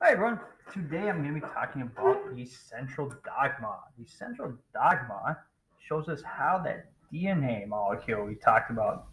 Hi everyone, today I'm going to be talking about the central dogma. The central dogma shows us how that DNA molecule we talked about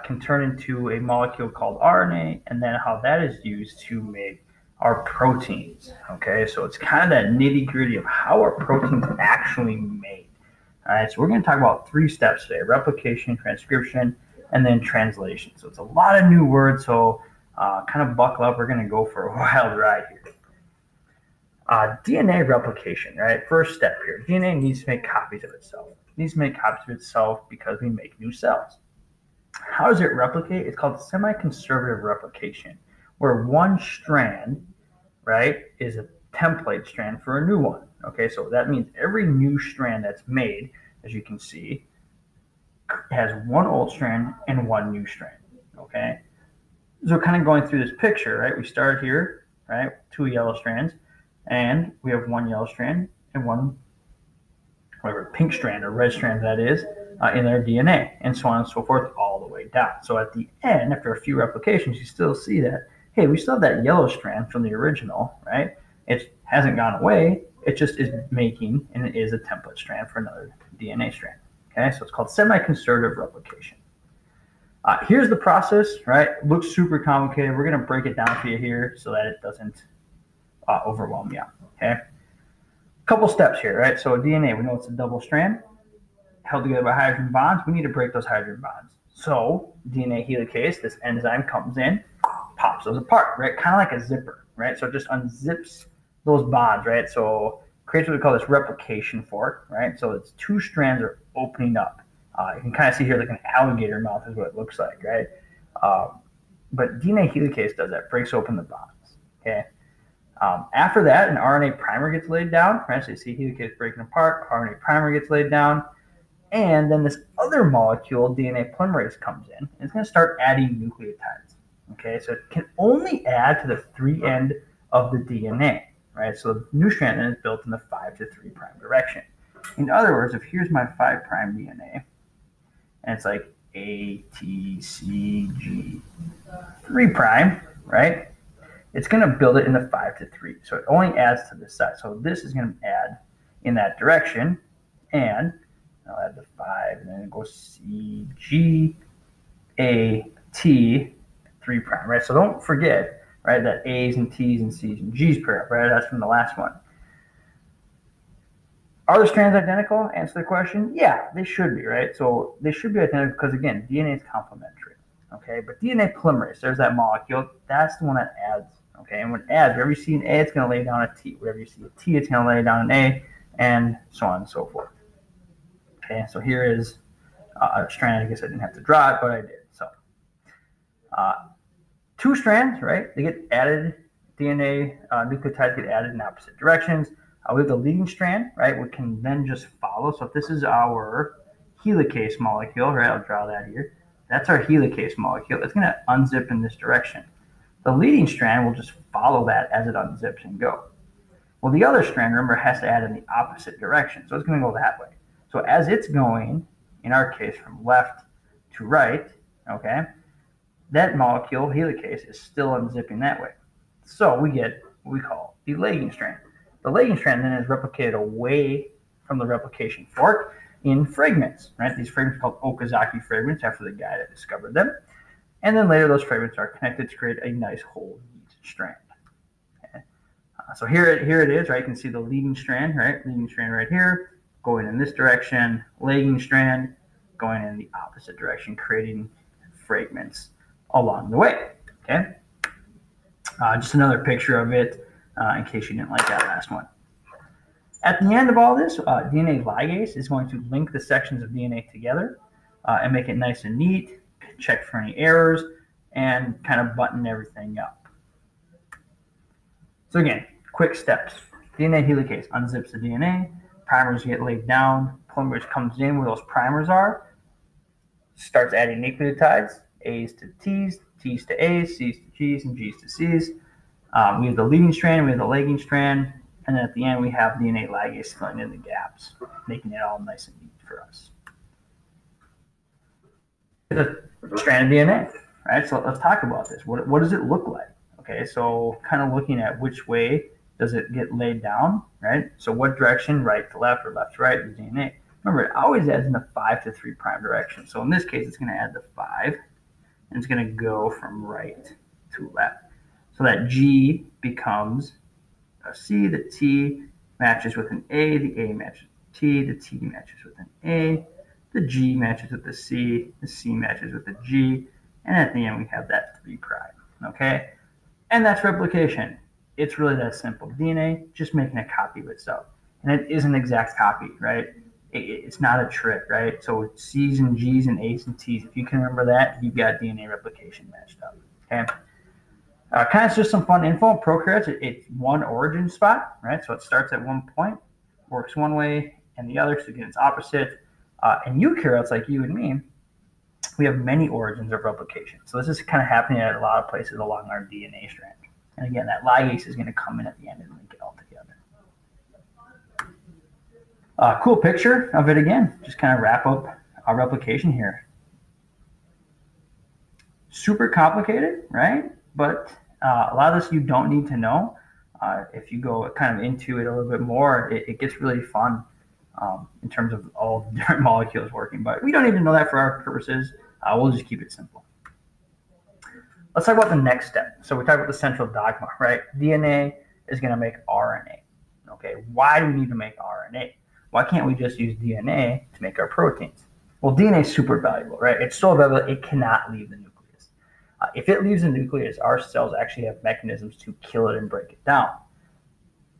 can turn into a molecule called RNA, and then how that is used to make our proteins. Okay, so it's kind of that nitty gritty of how our proteins actually made. All right, so we're going to talk about 3 steps today: replication, transcription, and then translation. So it's a lot of new words, so kind of buckle up. We're going to go for a wild ride here. DNA replication, right? First step here. DNA needs to make copies of itself. It needs to make copies of itself because we make new cells. How does it replicate? It's called semi-conservative replication, where one strand, right, is a template strand for a new one. Okay, so that means every new strand that's made, as you can see, has one old strand and one new strand. Okay, so kind of going through this picture, right? We start here, right? 2 yellow strands, and we have 1 yellow strand and 1 whatever pink strand or red strand that is in their DNA, and so on and so forth, all the way down. So at the end, after a few replications, you still see that, hey, we still have that yellow strand from the original, right? It hasn't gone away. It just is making, and it is a template strand for another DNA strand. Okay, so it's called semi-conservative replication. Here's the process, right? Looks super complicated. We're going to break it down for you here so that it doesn't overwhelm you. Okay, couple steps here, right? So DNA, we know it's a double strand held together by hydrogen bonds. We need to break those hydrogen bonds. So DNA helicase, this enzyme comes in, pops those apart, right? Kind of like a zipper, right? So it just unzips those bonds, right? So creates what we call this replication fork, right? So it's 2 strands are opening up. You can kind of see here like an alligator mouth is what it looks like, right? But DNA helicase does that, breaks open the bonds. Okay. After that, an RNA primer gets laid down, right? So you see helicase breaking apart, RNA primer gets laid down, and then this other molecule, DNA polymerase, comes in, and it's going to start adding nucleotides. Okay, so it can only add to the 3 end of the DNA, right? So the new strand then is built in the 5 to 3 prime direction. In other words, if here's my 5 prime DNA, and it's like A, T, C, G, 3 prime, right? It's going to build it in the 5 to 3. So it only adds to this side. So this is going to add in that direction, and I'll add the 5, and then it goes C, G, A, T, 3 prime, right? So don't forget, right, that A's and T's and C's and G's pair up, right? That's from the last one. Are the strands identical? Answer the question. Yeah, they should be, right? So they should be identical because, again, DNA is complementary, okay? But DNA polymerase, there's that molecule. That's the one that adds, okay? And when it adds, wherever you see an A, it's going to lay down a T. Wherever you see a T, it's going to lay down an A, and so on and so forth. Okay, so here is a strand. I guess I didn't have to draw it, but I did. So 2 strands, right? They get added. DNA nucleotides get added in opposite directions. We have the leading strand, right? We can then just follow. So if this is our helicase molecule, right? I'll draw that here. That's our helicase molecule. It's going to unzip in this direction. The leading strand will just follow that as it unzips and go. Well, the other strand, remember, has to add in the opposite direction. So it's going to go that way. So as it's going, in our case, from left to right, okay, that molecule, helicase, is still unzipping that way. So we get what we call the lagging strand. The lagging strand then is replicated away from the replication fork in fragments, right? These fragments are called Okazaki fragments after the guy that discovered them. And then later those fragments are connected to create a nice whole neat strand. Okay. So here it is, right? You can see the leading strand, right? Leading strand right here, going in this direction, lagging strand going in the opposite direction, creating fragments along the way, okay? Just another picture of it in case you didn't like that last one. At the end of all this, DNA ligase is going to link the sections of DNA together and make it nice and neat, check for any errors, and kind of button everything up. So again, quick steps. DNA helicase unzips the DNA, primers get laid down, polymerase comes in where those primers are, starts adding nucleotides, A's to T's, T's to A's, C's to G's, and G's to C's. We have the leading strand, we have the lagging strand, and then at the end we have DNA ligase filling in the gaps, making it all nice and neat for us. The strand of DNA, right? So let's talk about this. What does it look like? Okay, so kind of looking at which way does it get laid down, right? So what direction, right to left or left to right, is DNA. Remember, it always adds in the 5 to 3 prime direction. So in this case, it's going to add the 5, and it's going to go from right to left. So that G becomes a C, the T matches with an A, the A matches with T, the T matches with an A, the G matches with the C matches with the G, and at the end we have that 3 prime, okay? And that's replication. It's really that simple. DNA, just making a copy of itself. And it is an exact copy, right? It's not a trick, right? So C's and G's and A's and T's, if you can remember that, you've got DNA replication matched up, okay? Kind of just some fun info. Prokaryotes, it's one origin spot, right? So it starts at one point, works one way and the other, so again, it's opposite. And eukaryotes, like you and me, we have many origins of replication. So this is kind of happening at a lot of places along our DNA strand. And again, that ligase is going to come in at the end and link it all together. Cool picture of it again. Just kind of wrap up our replication here. Super complicated, right? But a lot of this you don't need to know. If you go kind of into it a little bit more, it gets really fun in terms of all the different molecules working. But we don't need to know that for our purposes. We'll just keep it simple. Let's talk about the next step. So we talked about the central dogma, right? DNA is going to make RNA. Okay, why do we need to make RNA? Why can't we just use DNA to make our proteins? Well, DNA is super valuable, right? It's so valuable it cannot leave the nucleus. If it leaves the nucleus, our cells actually have mechanisms to kill it and break it down.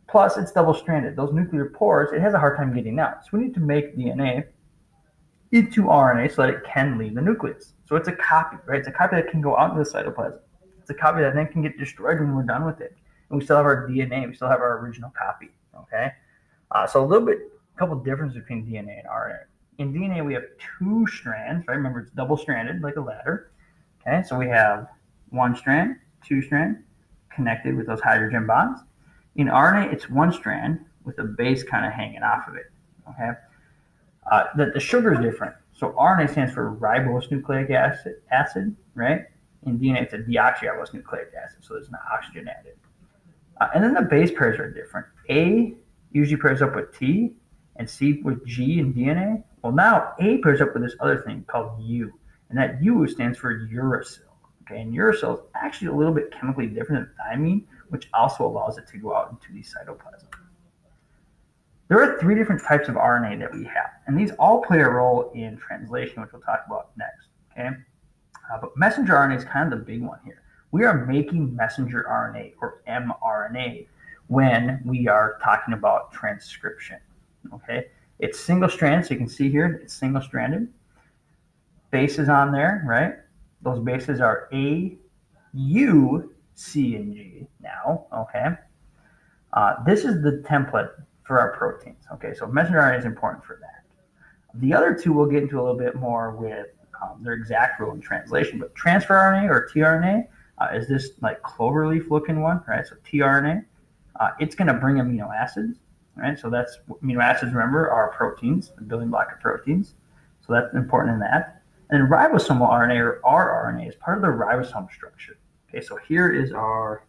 Plus, it's double-stranded. Those nuclear pores, it has a hard time getting out. So we need to make DNA into RNA so that it can leave the nucleus. So it's a copy, right? It's a copy that can go out into the cytoplasm. It's a copy that then can get destroyed when we're done with it. And we still have our DNA. We still have our original copy, okay? So a couple differences between DNA and RNA. In DNA, we have 2 strands, right? Remember, it's double-stranded like a ladder, okay? So we have 1 strand, 2 strand, connected with those hydrogen bonds. In RNA, it's 1 strand with a base kind of hanging off of it, okay? The sugar is different. So RNA stands for ribose nucleic acid, right? In DNA, it's a deoxyribose nucleic acid, so there's an oxygen added. And then the base pairs are different. A usually pairs up with T, and C with G in DNA. Well, now A pairs up with this other thing called U, and that U stands for uracil. Okay, and uracil is actually a little bit chemically different than thymine, which also allows it to go out into the cytoplasm. There are 3 different types of RNA that we have, and these all play a role in translation, which we'll talk about next. Okay, but messenger RNA is kind of the big one here. We are making messenger RNA or mRNA when we are talking about transcription. Okay, it's single-stranded, so you can see here it's single-stranded. Bases on there, right? Those bases are A, U, C, and G now. Okay, this is the template for our proteins. Okay, so messenger RNA is important for that. The other 2 we'll get into a little bit more with their exact role in translation, but transfer RNA or tRNA is this like cloverleaf looking one, right? So tRNA, it's going to bring amino acids, right? So that's amino acids, remember, are proteins, the building block of proteins. So that's important in that. And then ribosomal RNA or rRNA is part of the ribosome structure. Okay, so here is our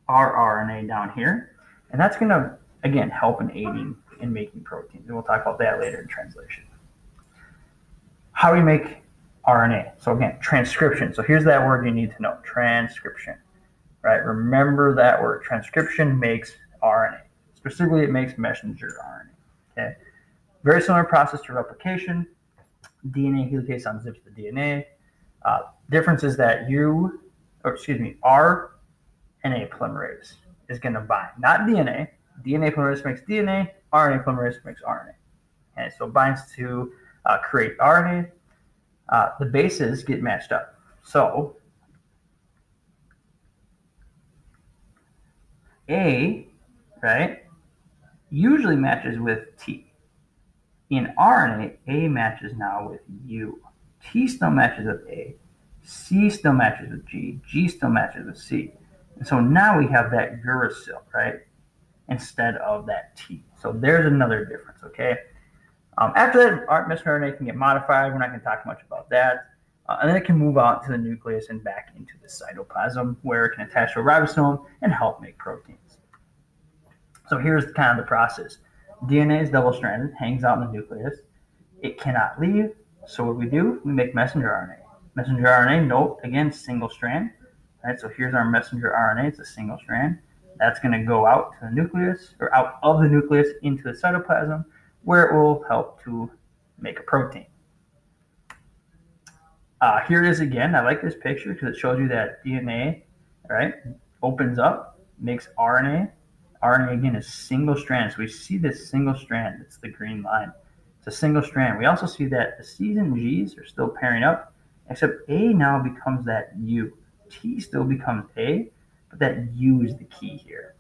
rRNA down here. And that's going to, again, help in aiding in making proteins. And we'll talk about that later in translation. How do we make RNA? So again, transcription. So here's that word you need to know, transcription, right? Remember that word. Transcription makes RNA. Specifically, it makes messenger RNA, okay? Very similar process to replication. DNA helicase unzips the DNA. Difference is that RNA polymerase is going to bind, not DNA. DNA polymerase makes DNA, RNA polymerase makes RNA. Okay, so it binds to create RNA. The bases get matched up. So A, right, usually matches with T. In RNA, A matches now with U. T still matches with A. C still matches with G. G still matches with C. And so now we have that uracil, right, instead of that T. So there's another difference, okay? After that, our messenger RNA can get modified. We're not going to talk much about that. And then it can move out to the nucleus and back into the cytoplasm, where it can attach to a ribosome and help make proteins. So here's kind of the process. DNA is double-stranded, hangs out in the nucleus. It cannot leave, so what do? We make messenger RNA. Messenger RNA, note, again, single strand. Right, so here's our messenger RNA, it's a single strand. That's going to go out to the nucleus, or out of the nucleus into the cytoplasm, where it will help to make a protein. Here it is again. I like this picture because it shows you that DNA, right, opens up, makes RNA. RNA, again, is single strand. So we see this single strand. It's the green line. It's a single strand. We also see that the C's and G's are still pairing up, except A now becomes that U. T still becomes A, but that U is the key here.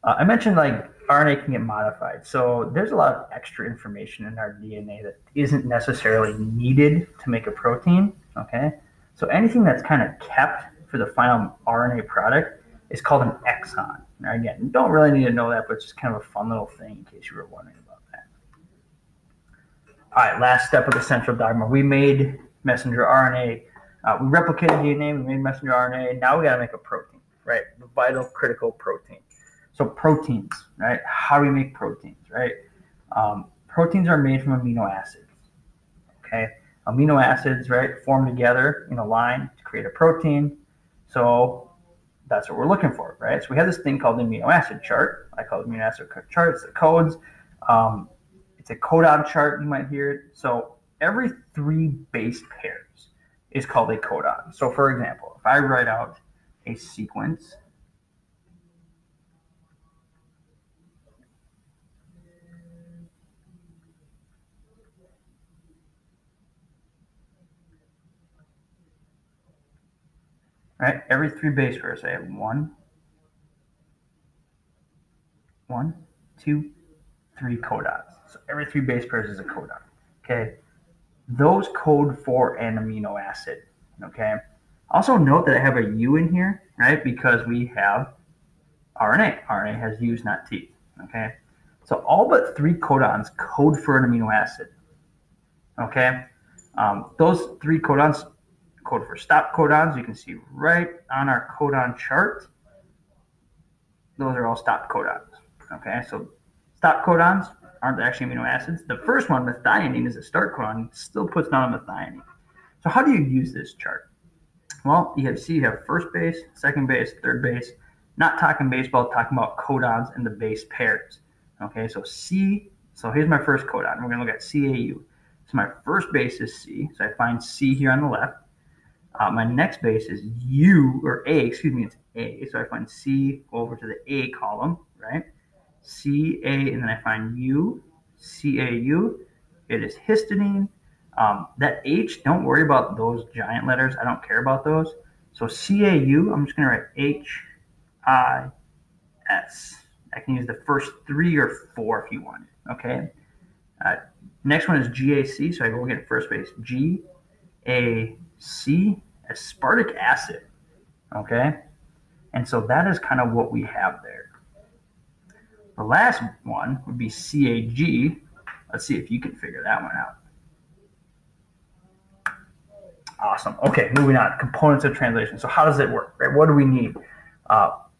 I mentioned like RNA can get modified. So there's a lot of extra information in our DNA that isn't necessarily needed to make a protein, okay? So anything that's kind of kept for the final RNA product is called an exon. Now again, you don't really need to know that, but it's just kind of a fun little thing in case you were wondering about that. All right, last step of the central dogma. We made messenger RNA. We replicated DNA, we made messenger RNA. Now we got to make a protein, right? The vital, critical protein. So proteins, right? How do we make proteins, right? Proteins are made from amino acids, okay? Amino acids, right, form together in a line to create a protein. So that's what we're looking for, right? So we have this thing called the amino acid chart. I call it amino acid chart. It's the codes. It's a codon chart, you might hear it. So every 3 base pairs is called a codon. So for example, if I write out a sequence, right, every 3 base pairs, I have 1, 2, 3 codons. So every 3 base pairs is a codon, okay? Those code for an amino acid, okay? Also note that I have a U in here, right, because we have RNA. RNA has U's, not T's, okay? So all but 3 codons code for an amino acid, okay? Those 3 codons code for stop codons. You can see right on our codon chart. Those are all stop codons, okay? So stop codons aren't actually amino acids. The first one, methionine, is a start codon. It still puts down a methionine. So how do you use this chart? Well, you have first base, second base, third base. Not talking baseball, talking about codons and the base pairs. Okay, so C, so here's my first codon. We're going to look at CAU. So my first base is C, so I find C here on the left. My next base is U, or A, excuse me, it's A. So I find C over to the A column, right? CA, and then I find U, CAU. It is histidine. That H, don't worry about those giant letters. I don't care about those. So CAU, I'm just going to write HIS. I can use the first 3 or 4 if you want it, okay? Next one is GAC, so I go get first base. GAC, aspartic acid, okay? And so that is kind of what we have there. The last one would be CAG. Let's see if you can figure that one out. Awesome. Okay, moving on. Components of translation. So how does it work, right? What do we need?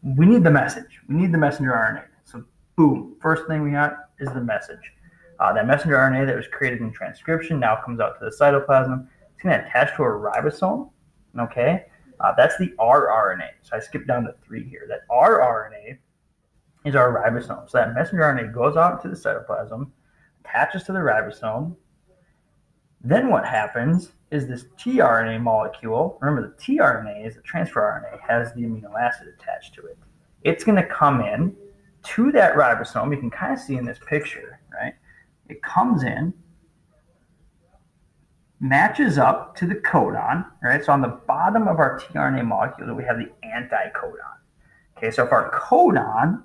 We need the message. We need the messenger RNA. So boom, first thing we got is the message. That messenger RNA that was created in transcription now comes out to the cytoplasm. It's going to attach to a ribosome, okay? That's the rRNA. So I skipped down to 3 here. That rRNA is our ribosome. So that messenger RNA goes out to the cytoplasm, attaches to the ribosome. Then what happens is this tRNA molecule, remember the tRNA is a transfer RNA, has the amino acid attached to it. It's going to come in to that ribosome. You can kind of see in this picture, right? It comes in, matches up to the codon, right? So on the bottom of our tRNA molecule, we have the anticodon. Okay, so if our codon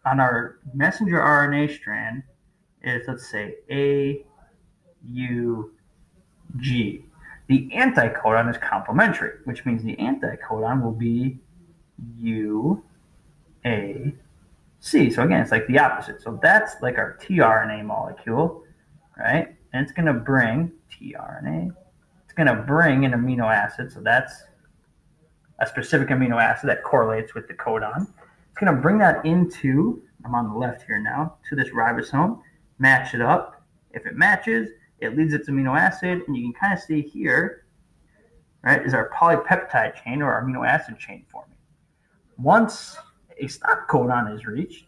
on our messenger RNA strand is, let's say, AUG, the anticodon is complementary, which means the anticodon will be UAC. So again, it's like the opposite. So that's like our tRNA molecule, right? and it's going to bring tRNA. It's going to bring an amino acid, so that's a specific amino acid that correlates with the codon. It's going to bring that into, I'm on the left here now, to this ribosome, match it up. If it matches, it leaves its amino acid, and you can kind of see here, right, is our polypeptide chain or our amino acid chain forming. Once a stop codon is reached,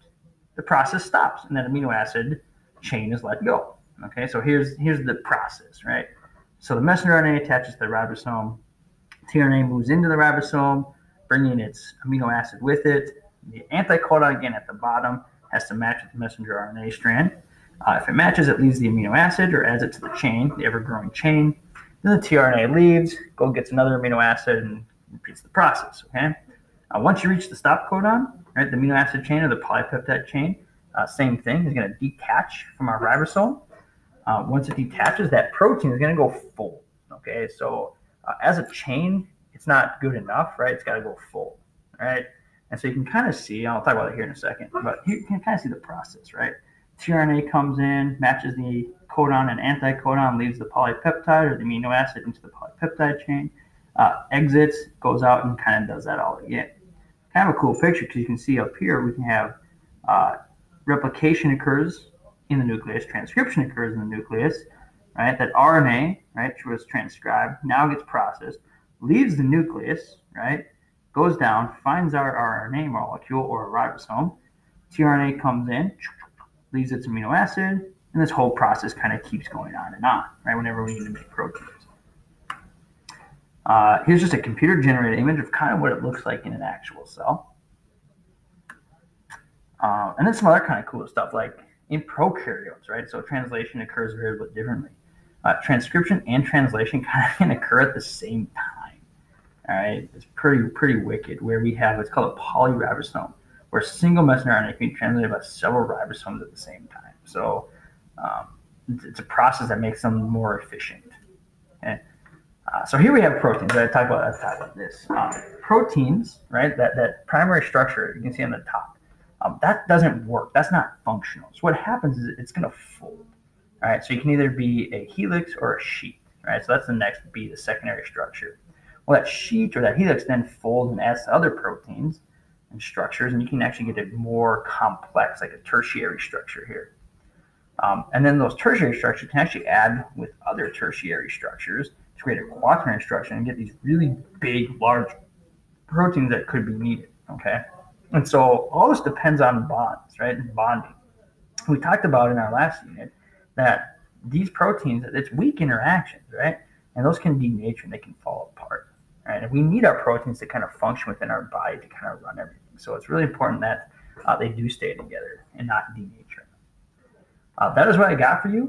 the process stops, and that amino acid chain is let go. Okay, so here's the process, right? So the messenger RNA attaches to the ribosome. tRNA moves into the ribosome, bringing its amino acid with it. The anticodon, again, at the bottom, has to match with the messenger RNA strand. If it matches, it leaves the amino acid or adds it to the chain, the ever-growing chain. Then the tRNA leaves, gets another amino acid, and repeats the process, okay? Once you reach the stop codon, right, the amino acid chain or the polypeptide chain, same thing, is going to detach from our ribosome. Once it detaches, that protein is going to go full, okay? So as a chain, it's not good enough, right? It's got to go full, right? And so you can kind of see, I'll talk about it here in a second, but you can kind of see the process, right? tRNA comes in, matches the codon and anticodon, leaves the polypeptide or the amino acid into the polypeptide chain, exits, goes out, and kind of does that all again. Kind of a cool picture because you can see up here we can have replication occurs in the nucleus, transcription occurs in the nucleus, right? That RNA, right, which was transcribed, now gets processed, leaves the nucleus, right, goes down, finds our RNA molecule or a ribosome, tRNA comes in, leaves its amino acid, and this whole process kind of keeps going on and on, right, whenever we need to make proteins. Here's just a computer-generated image of kind of what it looks like in an actual cell. And then some other kind of cool stuff, like in prokaryotes, right? So translation occurs very differently. Transcription and translation kind of can occur at the same time. All right, it's pretty wicked. Where we have what's called a polyribosome, where a single messenger RNA can be translated by several ribosomes at the same time. So it's a process that makes them more efficient. Okay? So here we have proteins. Let's talk about this. Proteins, right? That primary structure you can see on the top. That doesn't work. That's not functional. So what happens is it's going to fold. All right. So you can either be a helix or a sheath. Right. So that's the next B, the secondary structure. Well, that sheath or that helix then folds and adds to other proteins and structures, and you can actually get it more complex, like a tertiary structure here. And then those tertiary structures can actually add with other tertiary structures to create a quaternary structure and get these really big, large proteins that could be needed. Okay. And so all this depends on bonds, right? And bonding. We talked about in our last unit that these proteins, it's weak interactions, right? And those can denature and they can fall apart, right? And we need our proteins to kind of function within our body to kind of run everything. So it's really important that they do stay together and not denature. That is what I got for you.